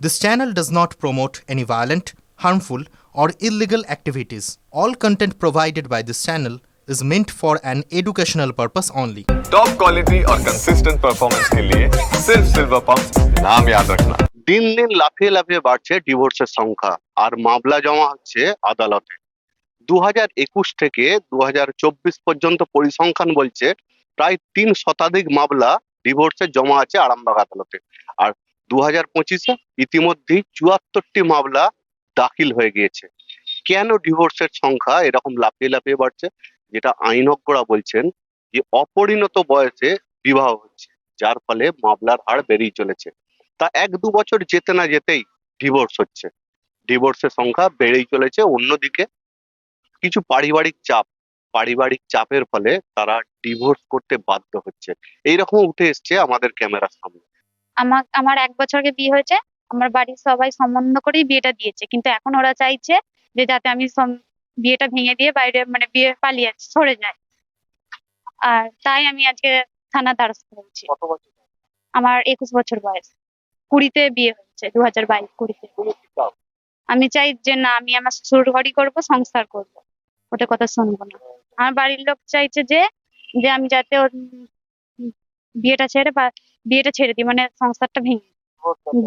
This channel does not promote any violent, harmful, or illegal activities. All content provided by this channel is meant for an educational purpose only. Top quality और consistent performance के लिए सिर्फ silver pump नाम याद रखना। দিন দিন লাফিয়ে লাফিয়ে বাড়ছে ডিভোর্সের সংখ্যা আর মামলা জমা হচ্ছে আদালতে। 2021 থেকে 2024 পর্যন্ত পরিসংখ্যান বলছে প্রায় 3 শতাধিক মামলা ডিভোর্সে জমা আছে আরামবাগ আদালতে। আর 2025-এ ইতিমধ্যেই 74টি মামলা দাখিল হয়ে গিয়েছে। কেন ডিভোর্সের সংখ্যা এরকম লাফিয়ে লাফিয়ে বাড়ছে? যেটা আইনজ্ঞরা বলছেন যে অপরিণত বয়সে বিবাহ হচ্ছে, যার ফলে মামলার হার বেড়েই চলেছে। তা 1-2 বছর যেতে না যেতেই ডিভোর্স হচ্ছে, ডিভোর্সের সংখ্যা বেড়েই চলেছে। অন্যদিকে কিছু পারিবারিক চাপের ফলে তারা ডিভোর্স করতে বাধ্য হচ্ছে। এইরকম উঠে এসছে আমাদের ক্যামেরার সামনে। আমার 1 বছর আগে বিয়ে হয়েছে। আমার বাড়ির সবাই সম্বন্ধ করেই বিয়েটা দিয়েছে, কিন্তু এখন ওরা চাইছে যে যাতে আমি বিয়েটা ভেঙে দিয়ে বাইরে বিয়ে পালিয়ে সরে যায়। আর তাই আমি আজকে থানা দ্বারস্থ হয়েছি। কত বছর? আমার 21 বছর বয়স। 20-তে বিয়ে হয়েছে, 2022 20-তে। আমি চাই যে না, আমি আমার শ্বশুর বাড়ি করবো, সংসার করবো, ওটা কথা শুনবো না। আমার বাড়ির লোক চাইছে যে আমি যাতে ওর বিয়েটা ছেড়ে দিই, সংসারটা ভেঙে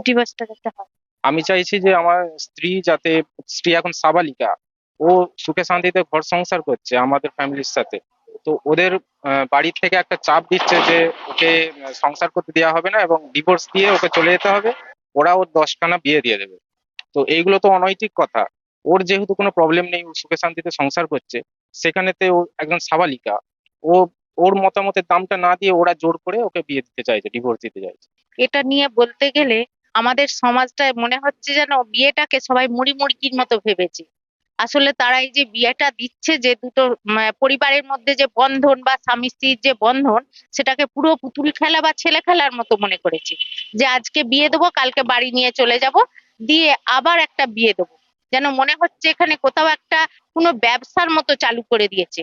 ডিভোর্সটা যাতে হয়। আমি চাইছি যে আমার স্ত্রী এখন সাবালিকা, ও সুখে শান্তিতে ঘর সংসার করছে আমাদের ফ্যামিলির সাথে। তো ওদের বাড়ি থেকে একটা চাপ দিচ্ছে যে ওকে সংসার করতে দেওয়া হবে না এবং ডিভোর্স দিয়ে ওকে চলে যেতে হবে, ওরা ওর 10খানা বিয়ে দিয়ে দেবে। তো এইগুলো তো অনৈতিক কথা। ওর যেহেতু কোনো প্রবলেম নেই, ও সুখে শান্তিতে সংসার করছে, সেখানেতে ও একজন সাবালিকা, ওর মতামতের দামটা না দিয়ে ওরা জোর করে ওকে বিয়ে দিতে চাইছে, ডিভোর্স দিতে চাইছে। এটা নিয়ে বলতে গেলে আমাদের সমাজটা মনে হচ্ছে যেন বিয়েটাকে সবাই মুড়ি মুড়কির মতো ভেবেছে। আসলে তারা এই যে বিয়েটা দিচ্ছে, যে দুটো পরিবারের মধ্যে যে বন্ধন বা স্বামী স্ত্রীর যে বন্ধন, সেটাকে পুরো পুতুল খেলা বা ছেলে খেলার মতো মনে করেছে। যে আজকে বিয়ে দেবো, কালকে বাড়ি নিয়ে চলে যাব, দিয়ে আবার একটা বিয়ে দেবো, যেন মনে হচ্ছে এখানে কোথাও একটা কোনো ব্যবসার মতো চালু করে দিয়েছে।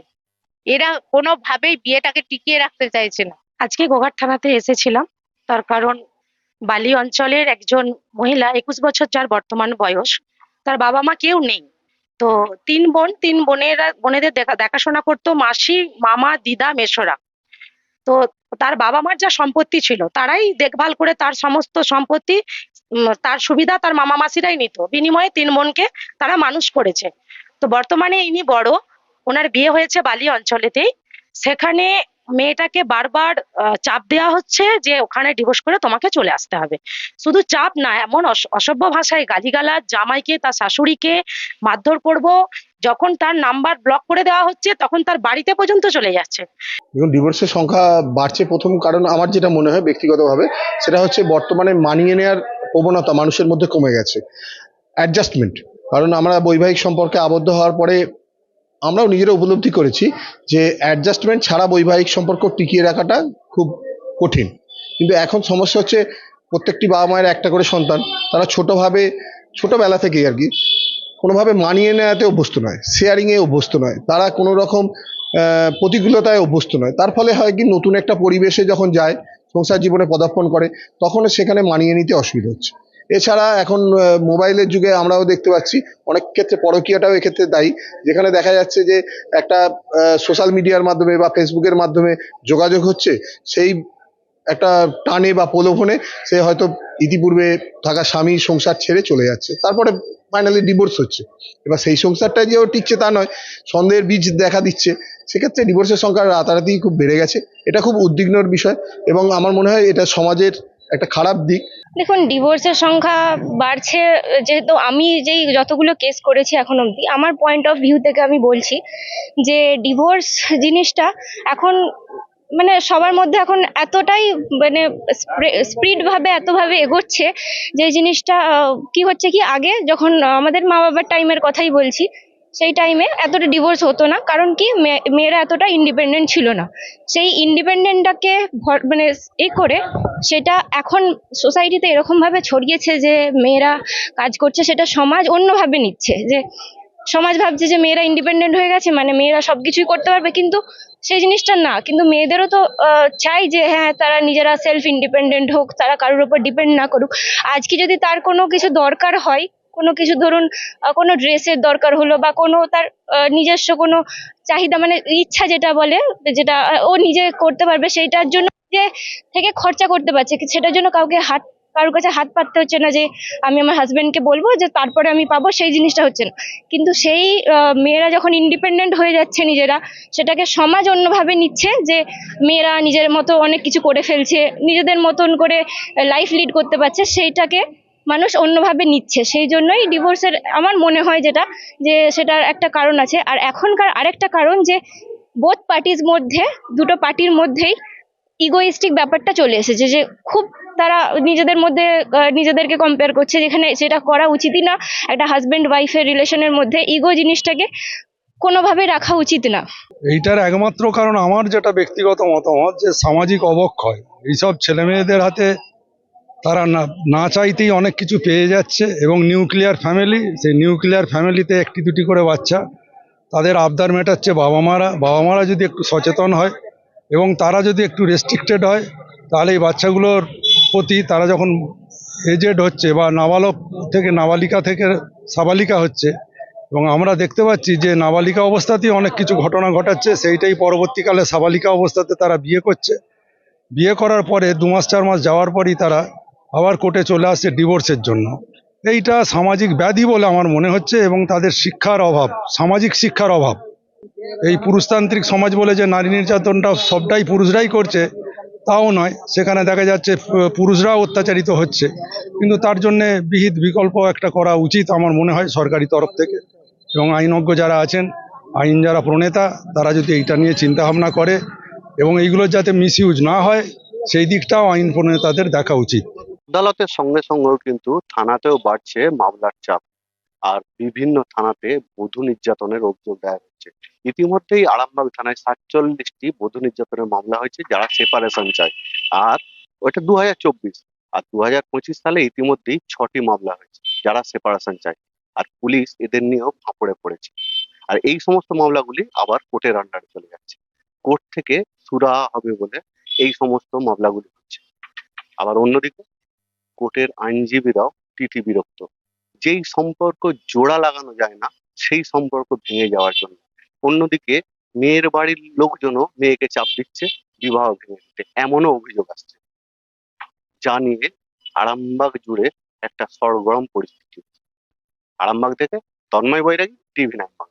এরা কোনোভাবেই বিয়েটাকে টিকিয়ে রাখতে চাইছে না। আজকে গোঘাট থানাতে এসেছিলাম, তার কারণ বালি অঞ্চলের একজন মহিলা 21 বছর, যার বর্তমান বয়স, তার বাবা মা কেউ নেই। তো 3 বোনেদের দেখাশোনা করতো মাসি, মামা, দিদা, মেশোরা। তো তার বাবা মার যা সম্পত্তি ছিল তারাই দেখভাল করে তার সমস্ত সম্পত্তি, তার সুবিধা তার মামা মাসিরাই নিত। বিনিময়ে 3 বোনকে তারা মানুষ করেছে। তো বর্তমানে ইনি বড়, ওনার বিয়ে হয়েছে বালি অঞ্চলেতেই। সেখানে মেয়েটাকে বারবার চাপ দেওয়া হচ্ছে যে ওখানে ডিভোর্স করে তোমাকে চলে আসতে হবে। শুধু চাপ না, এমন অসভ্য ভাষায় গালিগালাজ, জামাইকে, তার শাশুড়িকে মারধর করব। যখন তার নাম্বার ব্লক করে দেওয়া হচ্ছে, তখন তার বাড়িতে পর্যন্ত চলে যাচ্ছে। দেখুন, ডিভোর্সের সংখ্যা বাড়ছে। প্রথম কারণ আমার যেটা মনে হয় ব্যক্তিগতভাবে, সেটা হচ্ছে বর্তমানে মানিয়ে নেওয়ার প্রবণতা মানুষের মধ্যে কমে গেছে। অ্যাডজাস্টমেন্ট, কারণ আমরা বৈবাহিক সম্পর্কে আবদ্ধ হওয়ার পরে আমরাও নিজেরা উপলব্ধি করেছি যে অ্যাডজাস্টমেন্ট ছাড়া বৈবাহিক সম্পর্ক টিকিয়ে রাখাটা খুব কঠিন। কিন্তু এখন সমস্যা হচ্ছে প্রত্যেকটি বাবা মায়ের একটা করে সন্তান, তারা ছোটবেলা থেকেই আর কি কোনোভাবে মানিয়ে নেওয়াতে অভ্যস্ত নয়, শেয়ারিংয়ে অভ্যস্ত নয়, তারা কোনো রকম প্রতিকূলতায় অভ্যস্ত নয়। তার ফলে হয় কি, নতুন একটা পরিবেশে যখন যায়, সংসার জীবনে পদার্পণ করে, তখন সেখানে মানিয়ে নিতে অসুবিধা হচ্ছে। এছাড়া এখন মোবাইলের যুগে আমরাও দেখতে পাচ্ছি অনেক ক্ষেত্রে পরকীয়াটাও এক্ষেত্রে দায়ী, যেখানে দেখা যাচ্ছে যে একটা সোশ্যাল মিডিয়ার মাধ্যমে বা ফেসবুকের মাধ্যমে যোগাযোগ হচ্ছে, সেই একটা টানে বা প্রলোভনে সে হয়তো ইতিপূর্বে থাকা স্বামী সংসার ছেড়ে চলে যাচ্ছে, তারপরে ফাইনালি ডিভোর্স হচ্ছে। এবার সেই সংসারটা যে ও টিকছে তা নয়, সন্দেহের বীজ দেখা দিচ্ছে। সেক্ষেত্রে ডিভোর্সের সংখ্যা রাতারাতি খুব বেড়ে গেছে। এটা খুব উদ্বিগ্নর বিষয় এবং আমার মনে হয় এটা সমাজের একটা খারাপ দিক। দেখুন, ডিভোর্সের সংখ্যা বাড়ছে, যেহেতু আমি যতগুলো কেস করেছি এখন অবধি, আমার পয়েন্ট অফ ভিউ থেকে আমি বলছি যে ডিভোর্স জিনিসটা এখন সবার মধ্যে এখন এতটাই স্পিড ভাবে এতভাবে এগোচ্ছে যে জিনিসটা কি হচ্ছে কি, আগে যখন আমাদের মা বাবার টাইমের কথাই বলছি, সেই টাইমে এতটা ডিভোর্স হতো না। কারণ কি, মেয়েরা এতটা ইন্ডিপেন্ডেন্ট ছিল না। সেই ইন্ডিপেন্ডেন্টটাকে করে সেটা এখন সোসাইটিতে এরকম ভাবে ছড়িয়েছে যে মেয়েরা কাজ করছে, সেটা সমাজ অন্যভাবে নিচ্ছে। যে সমাজ ভাবছে যে মেয়েরা ইন্ডিপেন্ডেন্ট হয়ে গেছে, মেয়েরা সবকিছুই করতে পারবে, কিন্তু সেই জিনিসটা না, কিন্তু মেয়েদেরও তো চাই যে হ্যাঁ তারা নিজেরা সেলফ ইন্ডিপেন্ডেন্ট হোক, তারা কারোর উপর ডিপেন্ড না করুক। আজকে যদি তার কোনো কিছু দরকার হয়, কোনো কিছু ধরুন কোনো ড্রেসের দরকার হলো বা কোনো তার নিজস্ব কোনো চাহিদা মানে ইচ্ছা যেটা বলে, যেটা ও নিজে করতে পারবে, সেইটার জন্য যে থেকে খরচা করতে পারছে, সেটার জন্য কারোর কাছে হাত পাততে হচ্ছে না যে আমি আমার হাজবেন্ডকে বলবো যে তারপরে আমি পাবো, সেই জিনিসটা হচ্ছে না। কিন্তু সেই মেয়েরা যখন ইন্ডিপেন্ডেন্ট হয়ে যাচ্ছে নিজেরা, সেটাকে সমাজ অন্যভাবে নিচ্ছে যে মেয়েরা নিজের মতো অনেক কিছু করে ফেলছে, নিজেদের মতন করে লাইফ লিড করতে পারছে, সেইটাকে মানুষ অন্যভাবে নিচ্ছে। সেই জন্যই ডিভোর্সের আমার মনে হয় যেটা, যে সেটার একটা কারণ আছে। আর এখনকার আরেকটা কারণ যে বোথ পার্টির মধ্যে, দুটো পার্টির মধ্যেই ইগোইস্টিক ব্যাপারটা চলে এসেছে, যে খুব তারা নিজেদের মধ্যে নিজেদেরকে কম্পেয়ার করছে, যেখানে সেটা করা উচিতই না। একটা হাজবেন্ড ওয়াইফের রিলেশনের মধ্যে ইগো জিনিসটাকে কোনোভাবে রাখা উচিত না। এইটার একমাত্র কারণ আমার যেটা ব্যক্তিগত মতামত, যে সামাজিক অবক্ষয়। এইসব ছেলে মেয়েদের হাতে তারা না না চাইতেই অনেক কিছু পেয়ে যাচ্ছে, এবং নিউক্লিয়ার ফ্যামিলি, সেই নিউক্লিয়ার ফ্যামিলিতে একটি দুটি করে বাচ্চা, তাদের আবদার মেটাচ্ছে বাবা মারা যদি একটু সচেতন হয় এবং তারা যদি একটু রেস্ট্রিক্টেড হয়, তাহলে এই বাচ্চাগুলোর প্রতি, তারা যখন এজেড হচ্ছে বা নাবালক থেকে নাবালিকা থেকে সাবালিকা হচ্ছে, এবং আমরা দেখতে পাচ্ছি যে নাবালিকা অবস্থাতেই অনেক কিছু ঘটনা ঘটাচ্ছে, সেইটাই পরবর্তীকালে সাবালিকা অবস্থাতে তারা বিয়ে করছে। বিয়ে করার পরে 2 মাস 4 মাস যাওয়ার পরই তারা আবার কোর্টে চলে আসছে ডিভোর্সের জন্য। এইটা সামাজিক ব্যাধি বলে আমার মনে হচ্ছে, এবং তাদের শিক্ষার অভাব, সামাজিক শিক্ষার অভাব। এই পুরুষতান্ত্রিক সমাজ বলে যে নারী নির্যাতনটা সবটাই পুরুষরাই করছে, তাও নয়। সেখানে দেখা যাচ্ছে পুরুষরাও অত্যাচারিত হচ্ছে, কিন্তু তার জন্যে বিহিত বিকল্প একটা করা উচিত আমার মনে হয় সরকারি তরফ থেকে। এবং আইনজ্ঞ যারা আছেন, আইন যারা প্রণেতা, তারা যদি এইটা নিয়ে চিন্তা ভাবনা করে এবং এইগুলোর যাতে মিসইউজ না হয়, সেই দিকটাও আইন প্রণেতাদের দেখা উচিত। আদালতের সঙ্গে সঙ্গেও কিন্তু থানাতেও বাড়ছে মামলার চাপ, আর বিভিন্ন থানাতে বধূ নির্যাতনের অভিযোগ দায়ের হচ্ছে। ইতিমধ্যেই আরামবাগ থানায় 47টি বধূ নির্যাতনের মামলা হয়েছে, যারা সেপারেশন চায়। আর ওইটা 2024, আর 2025 সালে ইতিমধ্যেই 6টি মামলা হয়েছে, যারা সেপারেশন চায়। আর পুলিশ এদের নিয়েও ফাঁপড়ে পড়েছে। আর এই সমস্ত মামলাগুলি আবার কোর্টের আন্ডারে চলে যাচ্ছে। কোর্ট থেকে সুরাহা হবে বলে এই সমস্ত মামলাগুলি হচ্ছে। আবার অন্যদিকে কোর্টের আইনজীবীরাও বিরক্ত, যেই সম্পর্ক জোড়া লাগানো যায় না, সেই সম্পর্ক ভেঙে যাওয়ার জন্য। অন্যদিকে মেয়ের বাড়ির লোকজনও মেয়েকে চাপ দিচ্ছে বিবাহ ভেঙে দিতে, এমনও অভিযোগ আসছে, যা নিয়ে আরামবাগ জুড়ে একটা সরগরম পরিস্থিতি। আরামবাগ থেকে তন্ময় বৈরাগী, টিভি 9 বাংলা।